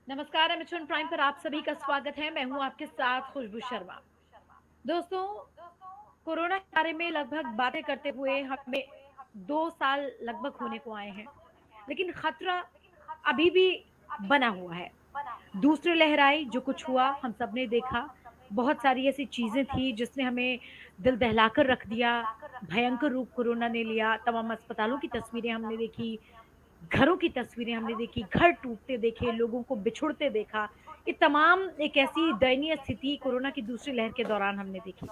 नमस्कार, Amazon prime पर आप सभी का स्वागत है। मैं हूँ आपके साथ खुशबू शर्मा। दोस्तों, कोरोना के बारे में लगभग बातें करते हुए हमें 2 साल लगभग होने को आए हैं, लेकिन खतरा अभी भी बना हुआ है। दूसरी लहर आई, जो कुछ हुआ हम सबने देखा। बहुत सारी ऐसी चीज़ें थी जिसने हमें दिल दहलाकर रख दिया। भयंकर रूप कोरोना ने लिया। तमाम अस्पतालों की तस्वीरें हमने देखी, घरों की तस्वीरें हमने देखी, घर टूटते देखे, लोगों को बिछुड़ते देखा। ये तमाम एक ऐसी दयनीय स्थिति कोरोना की दूसरी लहर के दौरान हमने देखी।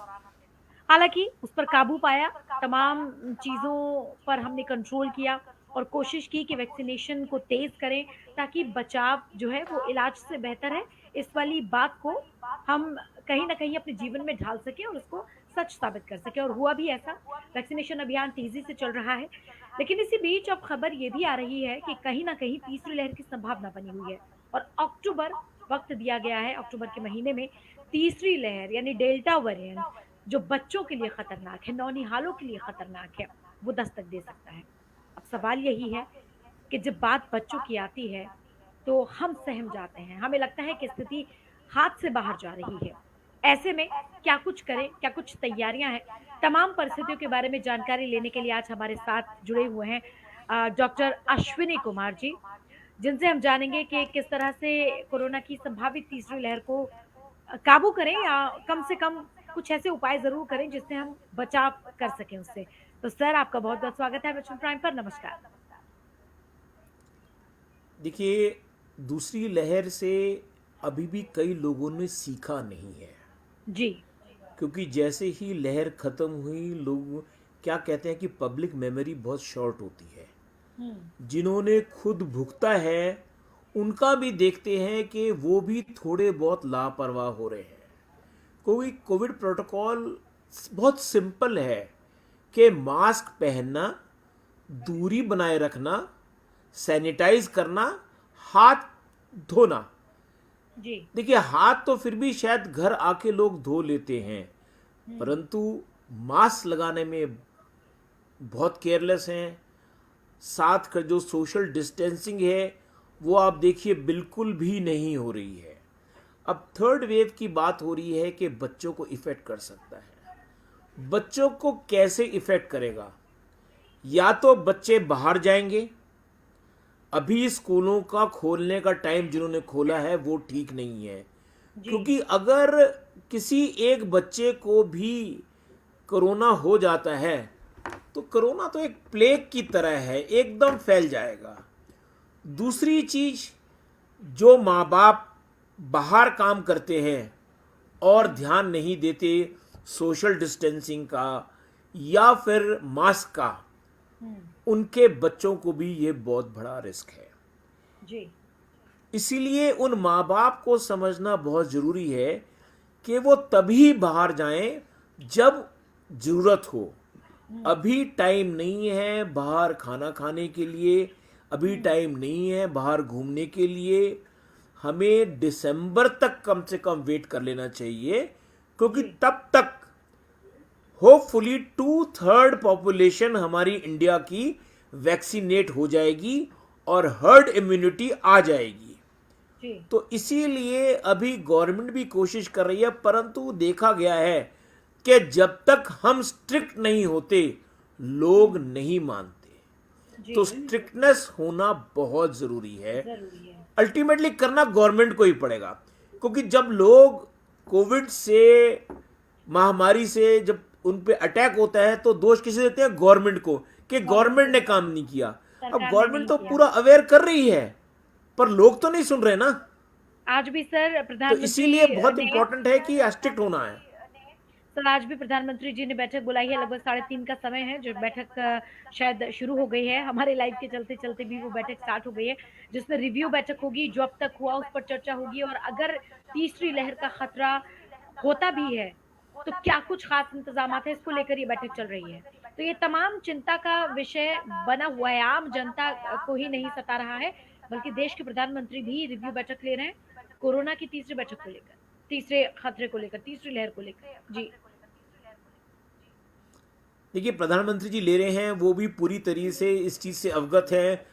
हालाँकि उस पर काबू पाया, तमाम चीज़ों पर हमने कंट्रोल किया और कोशिश की कि वैक्सीनेशन को तेज़ करें ताकि बचाव जो है वो इलाज से बेहतर है। इस वाली बात को हम कहीं न कहीं अपने जीवन में ढाल सकें और उसको सच साबित कर सकें और हुआ भी ऐसा। वैक्सीनेशन अभियान तेज़ी से चल रहा है। लेकिन इसी बीच अब खबर ये भी आ रही है कि कहीं न कहीं तीसरी लहर की संभावना बनी हुई है और अक्टूबर वक़्त दिया गया है, अक्टूबर के महीने में तीसरी लहर यानी डेल्टा वेरिएंट जो बच्चों के लिए खतरनाक है, नौनिहालों के लिए खतरनाक है, वो दस्तक दे सकता है। अब सवाल यही है कि जब बात बच्चों की आती है, तो हम सहम जाते हैं। हमें लगता है कि स्थिति हाथ से बाहर जा रही है। ऐसे में क्या कुछ करें, क्या कुछ तैयारियाँ हैं? तमाम परिस्थितियों के बारे में जानकारी लेने के लिए आज हमारे साथ जुड़े हुए हैं डॉक्टर अश्विनी कुमार जी, जिनसे हम जानेंगे कि किस तरह से कोरोना की संभावित तीसरी लहर को काबू करें या कम से कम कुछ ऐसे उपाय ज़रूर करें जिससे हम बचाव कर सकें उससे। तो सर आपका बहुत-बहुत स्वागत है मिशन प्राइम पर, नमस्कार। देखिए, दूसरी लहर से अभी भी कई लोगों ने सीखा नहीं है। जी। क्योंकि जैसे ही लहर ख़त्म हुई, लोग क्या कहते हैं कि पब्लिक मेमोरी बहुत शॉर्ट होती है। हुँ। जिन्होंने खुद भुगता है, उनका भी देखते हैं कि वो भी थोड़े बहुत लापरवाह हो रहे हैं। कोई कोविड प्रोटोकॉल बहुत सिंपल है कि मास्क पहनना, दूरी बनाए रखना, सैनिटाइज करना, हाथ धोना। जी। देखिए, हाथ तो फिर भी शायद घर आके लोग धो लेते हैं, हुँ। परंतु मास्क लगाने में बहुत केयरलेस हैं। साथ का जो सोशल डिस्टेंसिंग है, वो आप देखिए बिल्कुल भी नहीं हो रही है। अब थर्ड वेव की बात हो रही है कि बच्चों को इफेक्ट कर सकता है। बच्चों को कैसे इफेक्ट करेगा? या तो बच्चे बाहर जाएंगे। अभी स्कूलों का खोलने का टाइम जिन्होंने खोला है वो ठीक नहीं है, जी। क्योंकि अगर किसी एक बच्चे को भी कोरोना हो जाता है तो कोरोना तो एक प्लेग की तरह है, एकदम फैल जाएगा। दूसरी चीज, जो माँ बाप बाहर काम करते हैं और हुँ। ध्यान नहीं देते सोशल डिस्टेंसिंग का या फिर मास्क का, हुँ। उनके बच्चों को भी ये बहुत बड़ा रिस्क है। जी। इसीलिए उन माँ बाप को समझना बहुत ज़रूरी है कि वो तभी बाहर जाएं जब ज़रूरत हो। हुँ। अभी टाइम नहीं है बाहर खाना खाने के लिए, अभी हुँ। टाइम नहीं है बाहर घूमने के लिए। हमें दिसंबर तक कम से कम वेट कर लेना चाहिए, क्योंकि जी। तब तक होपफुली 2/3 पॉपुलेशन हमारी इंडिया की वैक्सीनेट हो जाएगी और हर्ड इम्यूनिटी आ जाएगी। जी। तो इसीलिए अभी गवर्नमेंट भी कोशिश कर रही है, परंतु देखा गया है कि जब तक हम स्ट्रिक्ट नहीं होते, लोग हुँ। नहीं मानते। जी। तो स्ट्रिक्टनेस होना बहुत जरूरी है। ज़रूरी है। अल्टीमेटली करना गवर्नमेंट को ही पड़ेगा, क्योंकि जब लोग कोविड से, महामारी से जब उन पे अटैक होता है तो दोष किसे देते हैं? गवर्नमेंट को, कि गवर्नमेंट गवर्नमेंट को ने देते काम हैं, नहीं किया। अब सरकार ने गवर्नमेंट नहीं तो किया। पूरा अवेयर कर रही है, पर लोग तो नहीं सुन रहे ना। आज भी सर तो प्रधानमंत्री इसीलिए बहुत ने इंपॉर्टेंट है कि स्ट्रिक्ट होना है। सर आज भी प्रधानमंत्री जी ने बैठक बुलाई है, लगभग 3:30 का समय है, जो बैठक शायद शुरू हो गई है। हमारे लाइव के चलते-चलते भी वो बैठक स्टार्ट हो गई है, जिसमें रिव्यू बैठक होगी, जो अब तक हुआ उस पर चर्चा होगी और अगर तीसरी लहर का खतरा होता भी है, तो क्या कुछ खास इंतज़ामात हैं, इसको लेकर ये बैठक चल रही है। तो ये तमाम चिंता का विषय बना हुआ है, आम जनता को ही नहीं सता रहा है, बल्कि देश के प्रधानमंत्री भी रिव्यू बैठक ले रहे हैं, कोरोना की तीसरी बैठक को लेकर, तीसरे खतरे को लेकर, तीसरी लहर को लेकर। जी। देखिए, प्रधानमंत्री जी ले रहे हैं, वो भी पूरी तरीके से इस चीज़ से अवगत हैं।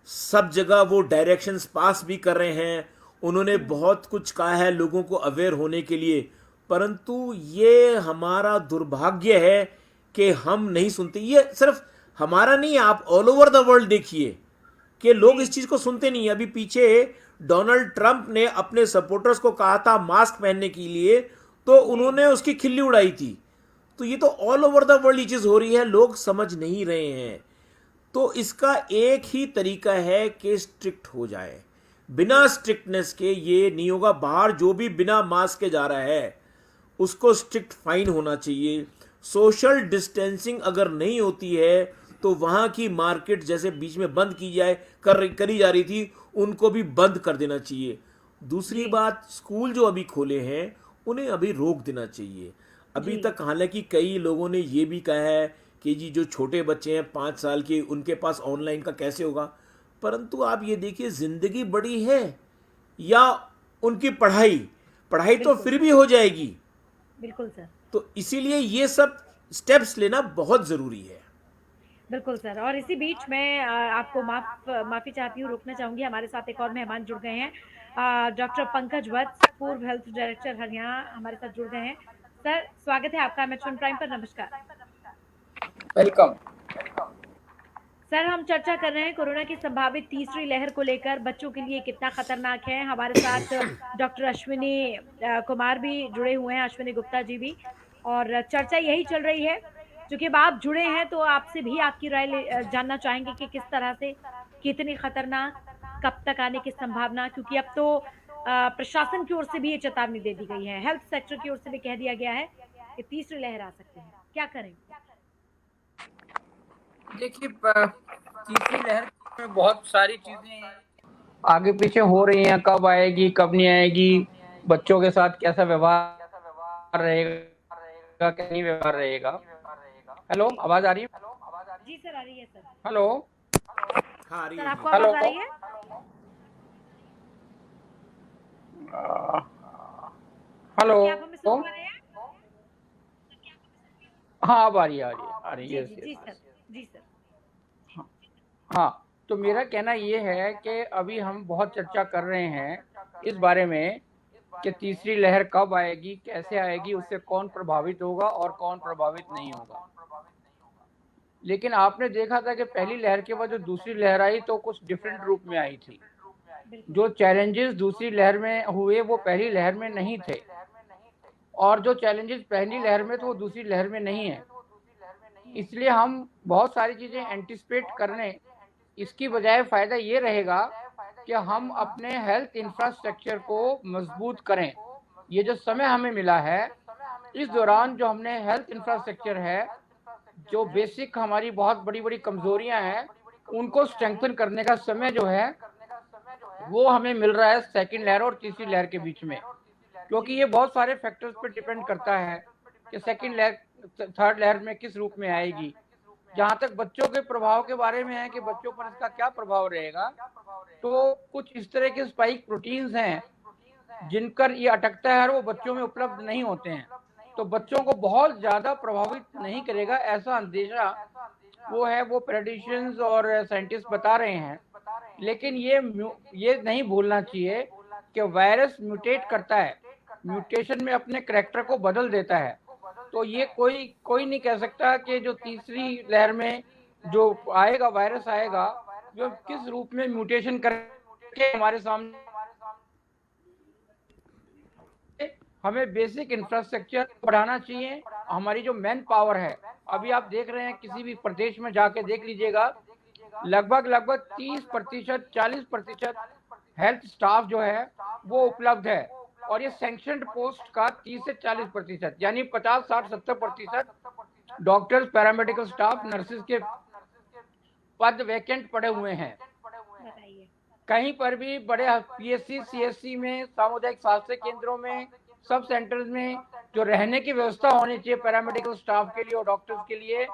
सब जगह वो डायरेक्शंस पास भी कर रहे हैं। उन्होंने बहुत कुछ कहा है लोगों को अवेयर होने के लिए, परंतु ये हमारा दुर्भाग्य है कि हम नहीं सुनते। ये सिर्फ हमारा नहीं, आप ऑल ओवर द वर्ल्ड देखिए कि लोग इस चीज को सुनते नहीं। अभी पीछे डोनाल्ड ट्रंप ने अपने सपोर्टर्स को कहा था मास्क पहनने के लिए, तो उन्होंने उसकी खिल्ली उड़ाई थी। तो ये तो ऑल ओवर द वर्ल्ड ये चीज हो रही है, लोग समझ नहीं रहे हैं। तो इसका एक ही तरीका है कि स्ट्रिक्ट हो जाए। बिना स्ट्रिक्टनेस के ये नहीं होगा। बाहर जो भी बिना मास्क के जा रहा है उसको स्ट्रिक्ट फाइन होना चाहिए। सोशल डिस्टेंसिंग अगर नहीं होती है तो वहां की मार्केट जैसे बीच में बंद की जाए करी जा रही थी, उनको भी बंद कर देना चाहिए। दूसरी बात, स्कूल जो अभी खोले हैं उन्हें अभी रोक देना चाहिए। अभी तक हालांकि कई लोगों ने ये भी कहा है कि जी जो छोटे बच्चे हैं 5 साल के, उनके पास ऑनलाइन का कैसे होगा। परंतु आप ये देखिए, जिंदगी बड़ी है या उनकी पढ़ाई पढ़ाई तो फिर भी हो जाएगी। बिल्कुल सर। तो इसीलिए ये सब स्टेप्स लेना बहुत जरूरी है। बिल्कुल सर। और इसी बीच मैं आपको माफी चाहती हूँ, रोकना चाहूंगी। हमारे साथ एक और मेहमान जुड़ गए हैं, डॉक्टर पंकज वत्स, पूर्व हेल्थ डायरेक्टर हरियाणा, हमारे साथ जुड़ गए हैं। सर, स्वागत है आपका एमएच प्राइम पर। नमस्कार। वेलकम। सर, हम चर्चा कर रहे हैं कोरोना की संभावित तीसरी लहर को लेकर, बच्चों के लिए कितना खतरनाक है। हमारे साथ डॉक्टर अश्विनी कुमार भी जुड़े हुए हैं, अश्विनी गुप्ता जी भी, और चर्चा यही चल रही है। चूंकि अब आप जुड़े हैं तो आपसे भी आपकी राय जानना चाहेंगे कि किस तरह से, कितनी खतरनाक, कब तक आने की संभावना, क्योंकि अब तो प्रशासन की ओर से भी ये चेतावनी दे दी गई है, हेल्थ सेक्टर की ओर से भी कह दिया गया है कि तीसरी लहर आ सकती है। क्या करें? देखिए, तीसरी लहर में बहुत सारी चीजें आगे पीछे हो रही हैं। कब आएगी, कब नहीं आएगी, बच्चों के साथ कैसा व्यवहार रहेगा, क्या नहीं व्यवहार रहेगा। हेलो, आवाज आ रही है? जी सर, आ रही है सर। हेलो, हाँ, आ रही सर है। आपको आवाज आ रही है? हेलो, क्या आप हमें सुन पा रहे हैं? हाँ, अब आ रही है। जी जी जी सर, जी सर। हाँ, तो मेरा कहना ये है कि अभी हम बहुत चर्चा कर रहे हैं इस बारे में कि तीसरी लहर कब आएगी, कैसे आएगी, उससे कौन प्रभावित होगा और कौन प्रभावित नहीं होगा। लेकिन आपने देखा था कि पहली लहर के बाद जो दूसरी लहर आई तो कुछ डिफरेंट रूप में आई थी। जो चैलेंजेस दूसरी लहर में हुए वो पहली लहर में नहीं थे, और जो चैलेंजेस पहली लहर में थे वो दूसरी लहर में नहीं है। इसलिए हम बहुत सारी चीजें एंटिसिपेट करने, इसकी बजाय फायदा ये रहेगा कि हम अपने हेल्थ इंफ्रास्ट्रक्चर को मजबूत करें। ये जो समय हमें मिला है, इस दौरान जो हमने हेल्थ इंफ्रास्ट्रक्चर है, जो बेसिक हमारी बहुत बड़ी बड़ी कमजोरियां हैं, उनको स्ट्रेंथन करने का समय जो है वो हमें मिल रहा है सेकंड लहर और तीसरी लहर के बीच में। क्योंकि ये बहुत सारे फैक्टर्स पर डिपेंड करता है कि सेकंड लहर, थर्ड लहर में किस रूप में आएगी। जहाँ तक बच्चों के प्रभाव के बारे में है कि बच्चों पर इसका क्या प्रभाव रहेगा, तो कुछ इस तरह के स्पाइक प्रोटीन्स हैं जिनकर ये अटकता है और वो बच्चों में उपलब्ध नहीं होते हैं, तो बच्चों को बहुत ज्यादा प्रभावित नहीं करेगा, ऐसा अंदेशा वो प्रेडिक्शंस और साइंटिस्ट बता रहे हैं। लेकिन ये नहीं भूलना चाहिए कि वायरस म्यूटेट करता है, म्यूटेशन में अपने करैक्टर को बदल देता है। तो ये कोई नहीं कह सकता कि जो तीसरी लहर में जो आएगा, वायरस आएगा, जो किस रूप में म्यूटेशन करके हमारे सामने। हमें बेसिक इंफ्रास्ट्रक्चर बढ़ाना चाहिए। हमारी जो मैन पावर है, अभी आप देख रहे हैं किसी भी प्रदेश में जाके देख लीजिएगा, लगभग 30%, 40% हेल्थ स्टाफ जो है वो उपलब्ध है, और ये सैंक्शनड पोस्ट का 30 से 40%, यानी 50, 60, 70% डॉक्टर्स, पैरामेडिकल स्टाफ, नर्सेज के पद वैकेंट पड़े हुए हैं। कहीं पर भी बड़े पीएससी, सीएससी में, सामुदायिक स्वास्थ्य केंद्रों में, सब सेंटर्स में जो रहने की व्यवस्था होनी चाहिए पैरामेडिकल स्टाफ के लिए और डॉक्टर्स के लिए,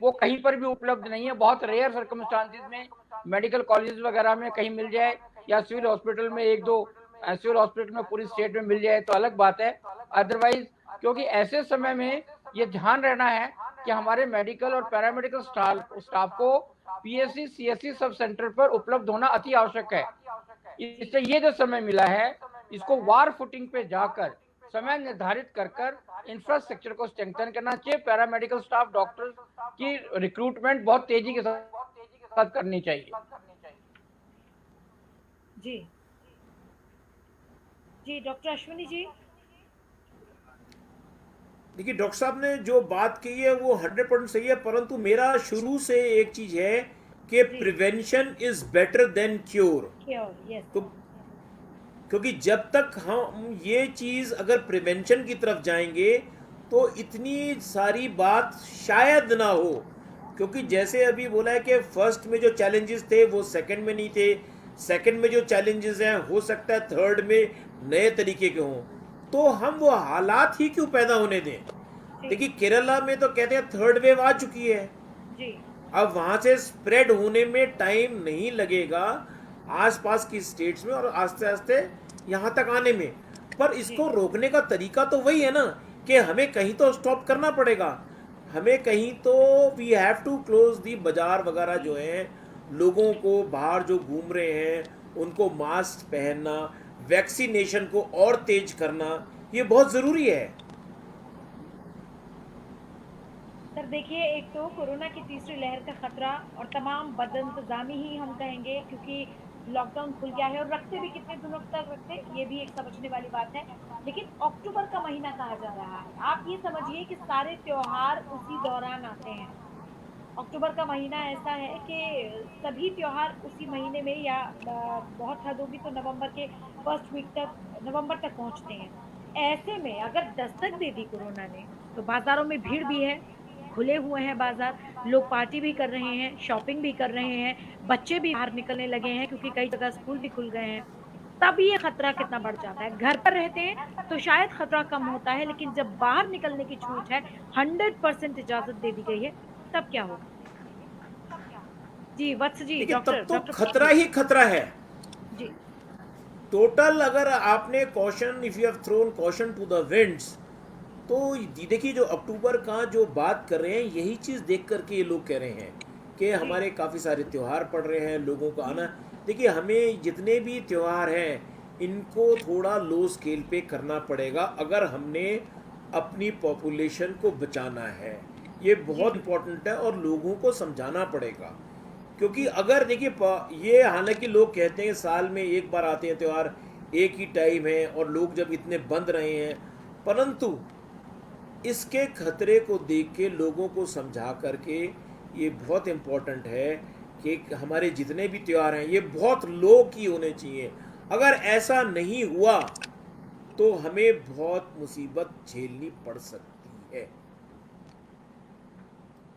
वो कहीं पर भी उपलब्ध नहीं है। बहुत रेयर सर्कमस्टांसेस में मेडिकल कॉलेज वगैरह में कहीं मिल जाए, या सिविल हॉस्पिटल में एक दो, सिविल हॉस्पिटल में पूरी स्टेट में मिल जाए तो अलग बात है। अदरवाइज, क्योंकि ऐसे समय में ये ध्यान रहना है कि हमारे मेडिकल और पैरामेडिकल स्टाफ को पीएससी, सीएससी सब सेंटर पर उपलब्ध होना अति आवश्यक है। इससे ये जो समय मिला है इसको वार फुटिंग पे जाकर समय निर्धारित कर कर इंफ्रास्ट्रक्चर को स्ट्रेंथन करना चाहिए। पैरामेडिकल स्टाफ, डॉक्टर्स की रिक्रूटमेंट बहुत तेजी के साथ करनी चाहिए। जी जी, डॉक्टर अश्विनी जी। देखिए डॉक्टर साहब ने जो बात की है वो 100% सही है, परंतु मेरा शुरू से एक चीज है कि जी। Prevention is better than cure. Yes. तो क्योंकि जब तक हम ये चीज अगर प्रिवेंशन की तरफ जाएंगे तो इतनी सारी बात शायद ना हो, क्योंकि जैसे अभी बोला है कि फर्स्ट में जो चैलेंजेस थे वो सेकंड में नहीं थे, सेकंड में जो चैलेंजेस हैं हो सकता है थर्ड में नए तरीके के हों, तो हम वो हालात ही क्यों पैदा होने दें। देखिए केरला में तो कहते हैं थर्ड वेव आ चुकी है जी। अब वहां से स्प्रेड होने में टाइम नहीं लगेगा आसपास की स्टेट्स में और आस्ते आस्ते यहाँ तक आने में, पर इसको रोकने का तरीका तो वही है ना कि हमें कहीं तो स्टॉप करना पड़ेगा, हमें कहीं तो we have to close the bazaar वगैरह जो है, लोगों को बाहर जो घूम रहे हैं उनको मास्क पहनना, वैक्सीनेशन को और तेज करना, ये बहुत ज़रूरी है। सर देखिए, एक तो कोरोना की तीसरी लहर का खतरा और तमाम बदइंतजामी ही हम कहेंगे, क्योंकि लॉकडाउन खुल गया है और रखते भी कितने दिनों तक रखते, ये भी एक समझने वाली बात है। लेकिन अक्टूबर का महीना कहा जा रहा है, आप ये समझिए कि सारे त्योहार उसी दौरान आते हैं। अक्टूबर का महीना ऐसा है कि सभी त्योहार उसी महीने में या बहुत हद होगी तो नवंबर के फर्स्ट वीक तक, नवंबर तक पहुंचते हैं। ऐसे में अगर दस्तक दे दी कोरोना ने, तो बाजारों में भीड़ भी है, खुले हुए हैं बाजार, लोग पार्टी भी कर रहे हैं, शॉपिंग भी कर रहे हैं, बच्चे भी बाहर निकलने लगे हैं क्योंकि कई जगह स्कूल भी खुल गए हैं। तब ये खतरा कितना बढ़ जाता है। घर पर रहते हैं तो शायद खतरा कम होता है, लेकिन जब बाहर निकलने की छूट है, 100% इजाजत दे दी गई है, तब क्या होगा? जी वत्स जी, देखिए डॉक्टर तब तो डॉक्टर खतरा ही खतरा है जी। टोटल। अगर आपने caution, if you have thrown caution to the winds, तो देखिए जो अक्टूबर का जो बात कर रहे हैं यही चीज़ देख करके ये लोग कह रहे हैं कि हमारे काफ़ी सारे त्यौहार पड़ रहे हैं, लोगों का आना। देखिए हमें जितने भी त्यौहार हैं इनको थोड़ा लो स्केल पे करना पड़ेगा अगर हमने अपनी पॉपुलेशन को बचाना है, ये बहुत इम्पोर्टेंट है और लोगों को समझाना पड़ेगा। क्योंकि अगर देखिए ये हालांकि लोग कहते हैं साल में एक बार आते हैं त्यौहार, एक ही टाइम है और लोग जब इतने बंद रहे हैं, परंतु इसके खतरे को देख के लोगों को समझा करके ये बहुत इम्पोर्टेंट है कि हमारे जितने भी त्यौहार हैं ये बहुत लो की होने चाहिए। अगर ऐसा नहीं हुआ तो हमें बहुत मुसीबत झेलनी पड़ सकती है।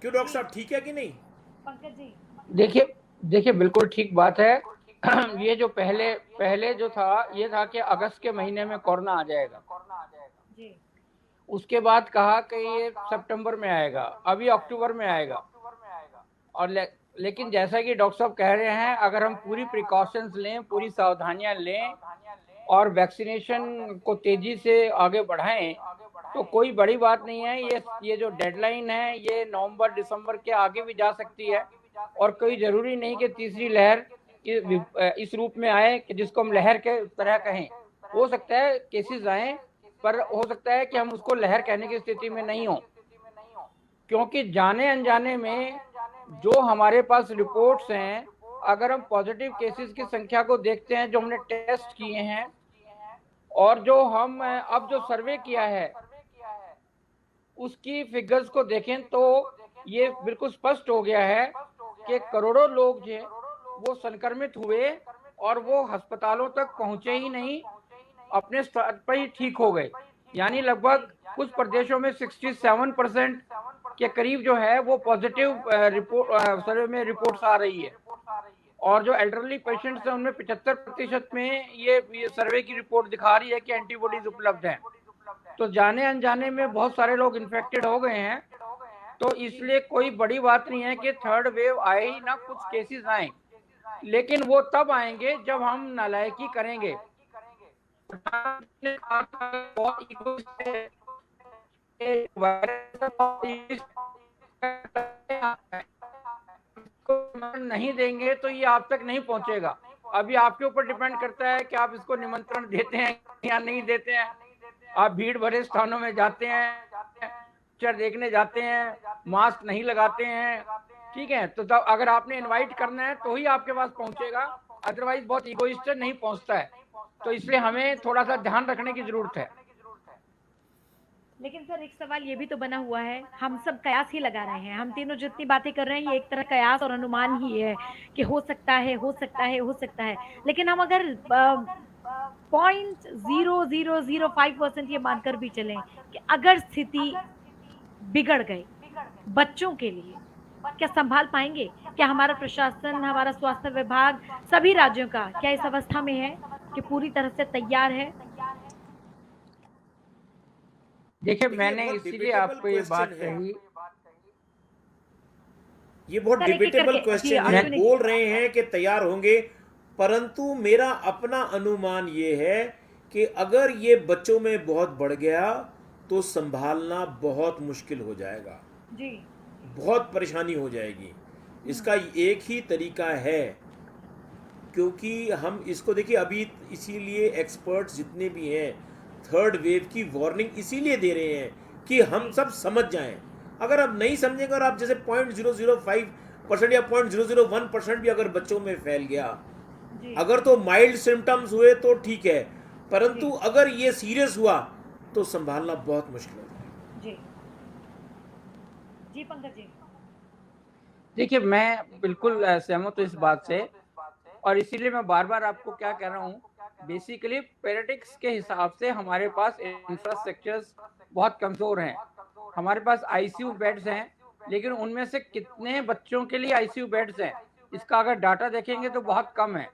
क्यों डॉक्टर साहब, ठीक है कि नहीं? पंकज जी देखिए बिल्कुल ठीक बात है। ये जो पहले जो था ये था कि अगस्त के महीने में कोरोना आ जाएगा जी। उसके बाद कहा कि ये सितंबर में आएगा, अभी अक्टूबर में आएगा। और लेकिन जैसा कि डॉक्टर साहब कह रहे हैं, अगर हम पूरी प्रिकॉशंस लें, पूरी सावधानियां लें और वैक्सीनेशन को तेजी से आगे बढ़ाएं तो कोई बड़ी बात नहीं है। ये जो डेडलाइन है ये नवंबर दिसंबर के आगे भी जा सकती है और कोई जरूरी नहीं कि तीसरी लहर इस रूप में आए कि जिसको हम लहर के तरह कहें। हो सकता है केसेस आए, पर हो सकता है कि हम उसको लहर कहने की स्थिति में नहीं हो, क्योंकि जाने अनजाने में जो हमारे पास रिपोर्ट्स हैं, अगर हम पॉजिटिव केसेस की संख्या को देखते हैं जो हमने टेस्ट किए हैं और जो हम अब जो सर्वे किया है उसकी फिगर्स को देखें तो ये बिल्कुल स्पष्ट हो गया है कि करोड़ों लोग जो वो संक्रमित हुए और वो अस्पतालों तक पहुंचे ही नहीं, अपने स्तर पर ही ठीक हो गए। यानी लगभग कुछ प्रदेशों में 67% के करीब जो है वो पॉजिटिव रिपोर्ट सर्वे में रिपोर्ट्स आ रही है। और जो एल्डरली पेशेंट्स हैं उनमें 75% में ये सर्वे की रिपोर्ट दिखा रही है कि एंटीबॉडीज उपलब्ध हैं। तो जाने अनजाने में बहुत सारे लोग इन्फेक्टेड हो गए हैं, तो इसलिए कोई बड़ी बात नहीं है कि थर्ड वेव आए ही ना, कुछ केसेस आए, लेकिन वो तब आएंगे जब हम नालायकी करेंगे। नहीं देंगे तो ये आप तक नहीं पहुंचेगा। अभी आपके ऊपर डिपेंड करता है कि आप इसको निमंत्रण देते हैं या नहीं देते हैं। आप भीड़ भरे स्थानों में जाते हैं, पिक्चर देखने जाते हैं, मास्क नहीं लगाते हैं, ठीक है, तो तब अगर आपने इनवाइट करना है तो ही आपके पास पहुंचेगा, अदरवाइज बहुत इगोइस्ट नहीं पहुंचता है। तो इसलिए हमें थोड़ा सा ध्यान रखने की जरूरत है। लेकिन सर एक सवाल ये भी तो बना हुआ है, हम सब कयास ही लगा रहे हैं, हम तीनों जितनी बातें कर रहे हैं ये एक तरह कयास और अनुमान ही है कि हो सकता है, हो सकता है, हो सकता है। लेकिन हम अगर 0.0005% ये मानकर भी चलें कि अगर स्थिति बिगड़ गई बच्चों के लिए, क्या संभाल पाएंगे? क्या हमारा प्रशासन, हमारा स्वास्थ्य विभाग, सभी राज्यों का क्या इस अवस्था में है कि पूरी तरह से तैयार है? देखिए, देखिए मैंने बहुत इसीलिए डिबेटेबल आपको ये बात क्वेश्चन है, कही। ये बहुत सर एक एक डिबेटेबल करके जी क्वेश्चन है। अश्विनी जी। बोल रहे हैं कि तैयार होंगे, परंतु मेरा अपना अनुमान ये है कि अगर ये बच्चों में बहुत बढ़ गया तो संभालना बहुत मुश्किल हो जाएगा, जी। बहुत परेशानी हो जाएगी। इसका एक ही तरीका है, क्योंकि हम इसको देखिए अभी, इसीलिए एक्सपर्ट्स जितने भी हैं थर्ड वेव की वार्निंग इसीलिए दे रहे हैं कि हम सब समझ जाएं। अगर आप नहीं समझेंगे और आप जैसे 0.005% या 0.001% भी अगर बच्चों में फैल गया, जी अगर तो माइल्ड सिम्टम्स हुए तो ठीक है, परंतु जी अगर ये सीरियस हुआ तो संभालना बहुत मुश्किल होता है। जी जी पंकज जी। देखिए, मैं बिल्कुल सहमत हूँ इस बात से, और इसीलिए मैं बार बार आपको क्या कह रहा हूँ, बेसिकली पेरेटिक्स के हिसाब से हमारे पास इंफ्रास्ट्रक्चर्स बहुत कमजोर हैं। हमारे पास आईसीयू बेड्स हैं, लेकिन उनमें से कितने बच्चों के लिए आईसीयू बेड्स हैं, इसका अगर डाटा देखेंगे तो बहुत कम है।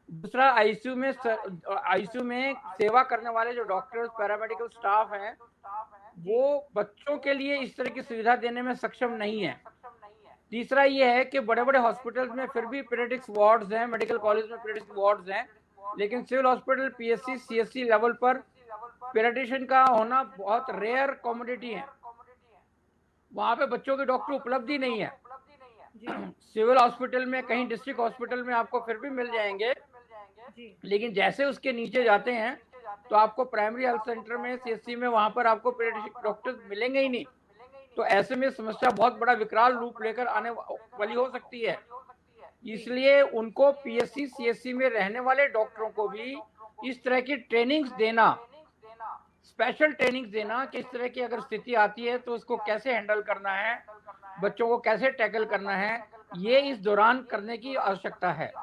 दूसरा, आईसीयू में सेवा करने वाले जो डॉक्टर्स, पैरामेडिकल स्टाफ हैं, वो बच्चों के लिए इस तरह की सुविधा देने में सक्षम नहीं है। तीसरा ये है कि बड़े बड़े हॉस्पिटल्स में फिर भी पीडियाट्रिक्स वार्ड्स हैं, मेडिकल कॉलेज में पीडियाट्रिक्स वार्ड्स हैं, लेकिन civil hospital, PSC, CSC level पर पीडियाट्रिशियन का होना बहुत रेयर कॉमोडिटी है। वहां पे बच्चों के डॉक्टर उपलब्ध ही नहीं है। जी सिविल हॉस्पिटल में, कहीं डिस्ट्रिक्ट हॉस्पिटल में आपको फिर भी मिल जाएंगे, जी लेकिन जैसे उसके नीचे जाते हैं तो आपको प्राइमरी हेल्थ सेंटर में, सीएससी में, वहां पर आपको पीडियाट्रिक डॉक्टर्स मिलेंगे ही नहीं। तो ऐसे में समस्या बहुत बड़ा विकराल रूप लेकर आने वाली हो सकती है। इसलिए उनको पीएससी, सीएससी में रहने वाले डॉक्टरों को भी इस तरह की ट्रेनिंग्स देना, स्पेशल ट्रेनिंग्स देना कि इस तरह की अगर स्थिति आती है तो उसको कैसे हैंडल करना है, बच्चों को कैसे टैकल करना है, ये इस दौरान करने की आवश्यकता है।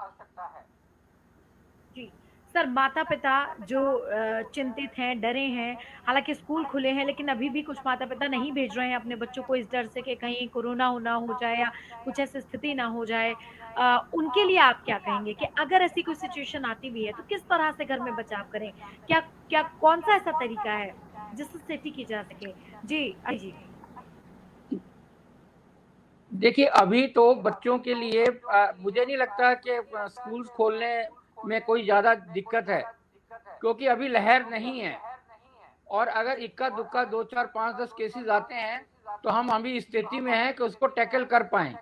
जी। सर माता-पिता जो चिंतित हैं, डरे हैं, हालाँकि स्कूल खुले हैं लेकिन अभी भी कुछ माता-पिता नहीं भेज रहे हैं अपने बच्चों को इस डर से कि कहीं कोरोना हो ना हो जाए या कुछ ऐसी स्थिति ना हो जाए। उनके लिए आप क्या कहेंगे कि अगर ऐसी कोई सिचुएशन आती भी है तो किस तरह से घर में बचाव करें? क्या क्या कौन-सा ऐसा तरीका है जिससे सेफ्टी की जा सके? जी, जी। देखिए, अभी तो बच्चों के लिए मुझे नहीं लगता कि स्कूल्स खोलने में कोई ज्यादा दिक्कत है, क्योंकि अभी लहर नहीं है। और अगर इक्का दुक्का 2, 4, 5, 10 केसेस आते हैं तो हम अभी स्थिति में हैं कि उसको टैकल कर पाएं, जी।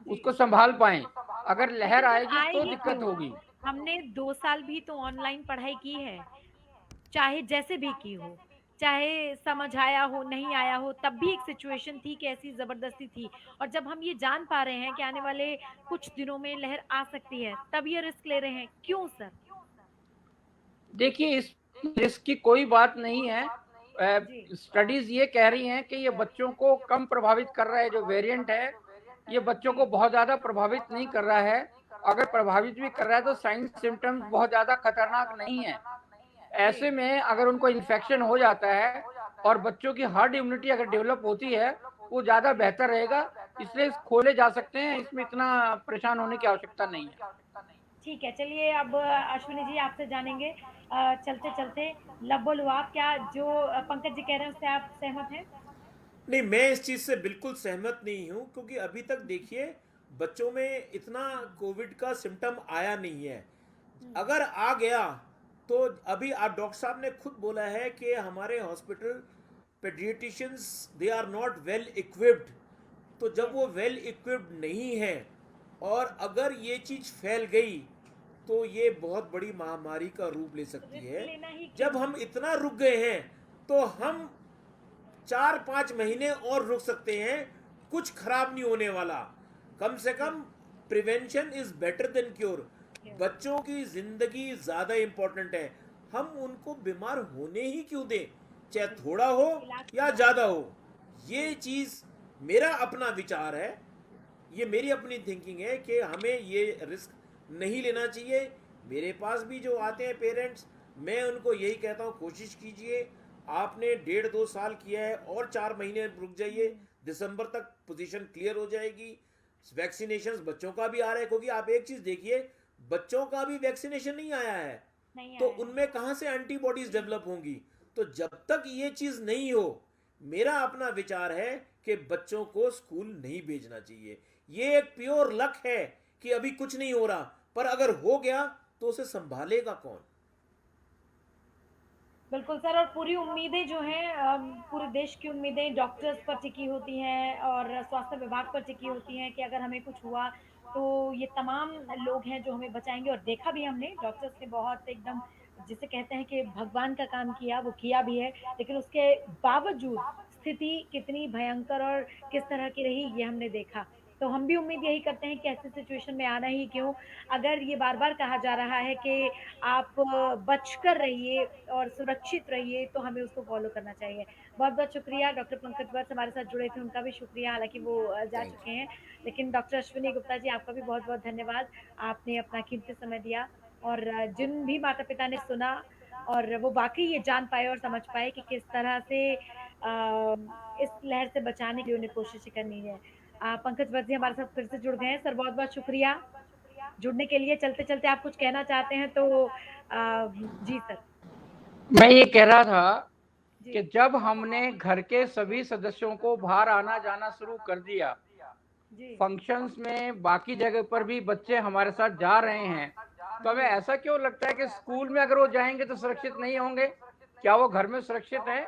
उसको संभाल पाएं। अगर लहर लेकिन सर आएगी तो आएगी दिक्कत क्यों? होगी। हमने 2 साल भी तो ऑनलाइन पढ़ाई की है, चाहे जैसे भी की हो, चाहे समझ आया हो, नहीं आया हो, तब भी एक सिचुएशन थी कि ऐसी ज़बरदस्ती थी। और जब हम ये जान पा रहे हैं कि आने वाले कुछ दिनों में लहर आ सकती है, तब ये रिस्क ले रहे हैं, क्यों सर? देखिए, इस रिस्क की कोई बात नहीं है। जी, स्टडीज ये कह रही हैं कि ये बच्चों को कम प्रभावित कर रहा है, जो वेरिएंट है ये बच्चों जी, को बहुत ज्यादा प्रभावित नहीं कर रहा है। अगर प्रभावित भी कर रहा है तो साइन सिम्टम्स बहुत ज्यादा खतरनाक नहीं है। जी। ऐसे में अगर उनको इन्फेक्शन हो जाता है और बच्चों की हार्ड इम्यूनिटी अगर डेवलप होती है, वो ज्यादा बेहतर रहेगा। इसलिए खोले जा सकते हैं, इसमें इतना परेशान होने की आवश्यकता नहीं है। ठीक है, चलिए अब अश्विनी जी आपसे जानेंगे चलते-चलते लबो-लुआब आप क्या जो पंकज जी कह रहे हैं उससे आप सहमत हैं? नहीं, मैं इस चीज़ से बिल्कुल सहमत नहीं हूँ, क्योंकि अभी तक देखिए बच्चों में इतना कोविड का सिम्टम आया नहीं है। हुँ, अगर आ गया तो अभी आप डॉक्टर साहब ने खुद बोला है कि हमारे hospital pediatricians they are not well equipped. तो जब यस, वो वेल इक्विप्ड नहीं है और अगर ये चीज़ फैल गई तो ये बहुत बड़ी महामारी का रूप ले सकती रिस्क है। लेना ही जब हम इतना रुक गए हैं तो हम 4-5 महीने और रुक सकते हैं, कुछ खराब नहीं होने वाला। कम से कम prevention is better than cure. बच्चों की जिंदगी ज्यादा इंपॉर्टेंट है, हम उनको बीमार होने ही क्यों दें, चाहे थोड़ा हो या ज्यादा हो। ये चीज मेरा अपना विचार है, ये मेरी अपनी थिंकिंग है कि हमें ये रिस्क नहीं लेना चाहिए। मेरे पास भी जो आते हैं पेरेंट्स, मैं उनको यही कहता हूँ, कोशिश कीजिए। आपने 1.5-2 साल किया है और 4 महीने रुक जाइए, दिसंबर तक पोजीशन क्लियर हो जाएगी। वैक्सीनेशन बच्चों का भी आ रहा है, क्योंकि आप एक चीज देखिए, बच्चों का भी वैक्सीनेशन नहीं आया है, तो उनमें कहां से एंटीबॉडीज डेवलप होंगी। तो जब तक ये चीज नहीं हो, मेरा अपना विचार है कि बच्चों को स्कूल नहीं भेजना चाहिए। ये एक प्योर लक है कि अभी कुछ नहीं हो रहा, पर अगर हो गया तो उसे संभालेगा कौन। बिल्कुल सर, और पूरी उम्मीदें जो हैं, पूरे देश की उम्मीदें डॉक्टर्स पर टिकी होती हैं और स्वास्थ्य विभाग पर टिकी होती हैं कि अगर हमें कुछ हुआ तो ये तमाम लोग हैं जो हमें बचाएंगे। और देखा भी हमने, डॉक्टर्स ने बहुत एकदम जिसे कहते हैं कि भगवान का काम किया, वो किया भी है, लेकिन उसके बावजूद स्थिति कितनी भयंकर और किस तरह की रही ये हमने देखा। तो हम भी उम्मीद यही करते हैं कि ऐसी सिचुएशन में आना ही क्यों। अगर ये बार बार कहा जा रहा है कि आप बचकर रहिए और सुरक्षित रहिए, तो हमें उसको फॉलो करना चाहिए। बहुत बहुत शुक्रिया। डॉक्टर पंकज वत्स हमारे साथ जुड़े थे, उनका भी शुक्रिया, हालांकि वो जा थैंक चुके हैं। लेकिन डॉक्टर अश्विनी गुप्ता जी, आपका भी बहुत बहुत धन्यवाद। आपने अपना कीमती समय दिया, और जिन भी माता पिता ने सुना और वो वाकई ये जान पाए और समझ पाए कि किस तरह से इस लहर से बचाने की उन्हें कोशिश करनी है। पंकज वत्स जी हमारे साथ फिर से जुड़ गए हैं। सर बहुत बहुत शुक्रिया जुड़ने के लिए। चलते चलते आप कुछ कहना चाहते हैं तो जी सर। मैं ये कह रहा था जी कि जब हमने घर के सभी सदस्यों को बाहर आना जाना शुरू कर दिया, जी फंक्शंस में, बाकी जगह पर भी बच्चे हमारे साथ जा रहे हैं, तो हमें ऐसा क्यों लगता है कि स्कूल में अगर वो जाएंगे तो सुरक्षित नहीं होंगे? क्या वो घर में सुरक्षित है?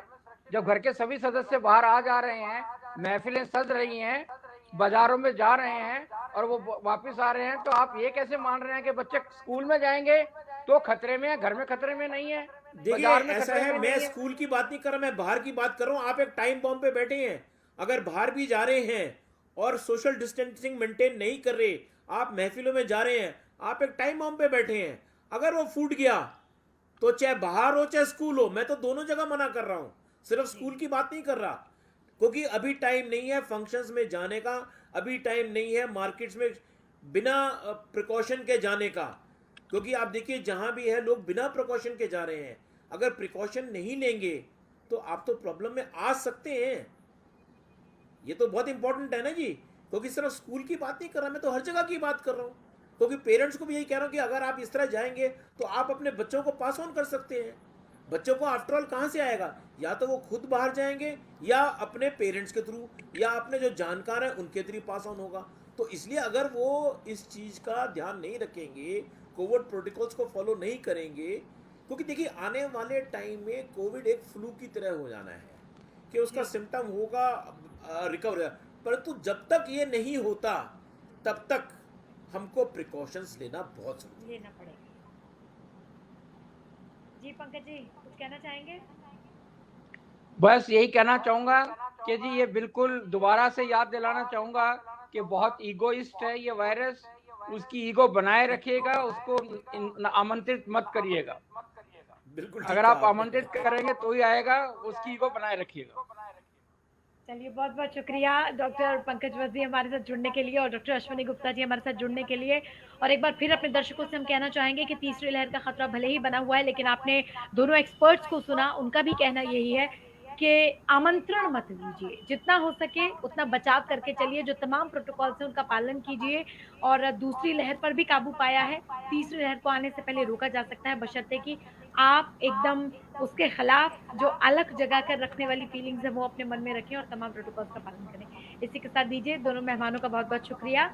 जब घर के सभी सदस्य बाहर आ जा रहे हैं, महफिलें सज रही हैं, बाजारों में जा रहे हैं और वो वापस आ रहे हैं, तो आप ये कैसे मान रहे हैं कि बच्चे स्कूल में जाएंगे तो खतरे में है, घर में खतरे में नहीं है, देखिए बाजार में ऐसा खतरे है, में मैं नहीं है? स्कूल की बात नहीं कर रहा, मैं बाहर की बात कर रहा हूँ। आप एक टाइम बॉम्ब पे बैठे हैं, अगर बाहर भी जा रहे हैं और सोशल डिस्टेंसिंग मेंटेन नहीं कर रहे, आप महफिलों में जा रहे हैं, आप एक टाइम बॉम्ब पे बैठे हैं। अगर वो फूट गया तो चाहे बाहर हो चाहे स्कूल हो, मैं तो दोनों जगह मना कर रहा हूँ, सिर्फ स्कूल की बात नहीं कर रहा। क्योंकि अभी टाइम नहीं है फंक्शंस में जाने का, अभी टाइम नहीं है मार्केट्स में बिना प्रिकॉशन के जाने का। क्योंकि आप देखिए जहां भी है लोग बिना प्रिकॉशन के जा रहे हैं। अगर प्रिकॉशन नहीं लेंगे तो आप तो प्रॉब्लम में आ सकते हैं। ये तो बहुत इंपॉर्टेंट है ना जी। क्योंकि सिर्फ स्कूल की बात नहीं कर रहा, मैं तो हर जगह की बात कर रहा हूँ। क्योंकि पेरेंट्स को भी यही कह रहा हूँ कि अगर आप इस तरह जाएंगे तो आप अपने बच्चों को पास ऑन कर सकते हैं। बच्चों को आफ्टर ऑल कहाँ से आएगा? या तो वो खुद बाहर जाएंगे या अपने पेरेंट्स के थ्रू या अपने जो जानकार हैं उनके थ्रू पास ऑन होगा। तो इसलिए अगर वो इस चीज़ का ध्यान नहीं रखेंगे, कोविड प्रोटोकॉल्स को फॉलो नहीं करेंगे, क्योंकि देखिए आने वाले टाइम में कोविड एक फ्लू की तरह हो जाना है कि उसका सिम्टम होगा, रिकवर। परंतु जब तक ये नहीं होता तब तक हमको प्रिकॉशंस लेना बहुत जरूरी लेना पड़ेगा। जी पंकज जी कुछ कहना चाहेंगे? बस यही कहना चाहूंगा कि जी ये बिल्कुल दोबारा से याद दिलाना चाहूंगा कि बहुत ईगोइस्ट है ये वायरस, उसकी ईगो बनाए रखिएगा, उसको आमंत्रित मत करिएगा। बिल्कुल ठीक अगर कहा आप आपने। आमंत्रित करेंगे तो ही आएगा, उसकी ईगो बनाए रखिएगा। चलिए बहुत बहुत शुक्रिया डॉक्टर पंकज वत्स जी हमारे साथ जुड़ने के लिए और डॉक्टर अश्विनी गुप्ता जी हमारे साथ जुड़ने के लिए। और एक बार फिर अपने दर्शकों से हम कहना चाहेंगे कि तीसरी लहर का खतरा भले ही बना हुआ है, लेकिन आपने दोनों एक्सपर्ट्स को सुना, उनका भी कहना यही है कि आमंत्रण मत दीजिए, जितना हो सके उतना बचाव करके चलिए, जो तमाम प्रोटोकॉल है उनका पालन कीजिए। और दूसरी लहर पर भी काबू पाया है, तीसरी लहर को आने से पहले रोका जा सकता है, बशर्ते कि आप एकदम उसके खिलाफ जो अलग जगा कर रखने वाली फीलिंग्स है वो अपने मन में रखें और तमाम प्रोटोकॉल्स का पालन करें। इसी के साथ दीजिए दोनों मेहमानों का बहुत बहुत शुक्रिया,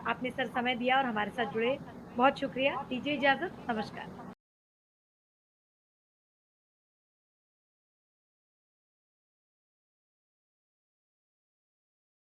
आपने सर समय दिया और हमारे साथ जुड़े, बहुत शुक्रिया। दीजिए इजाजत, नमस्कार।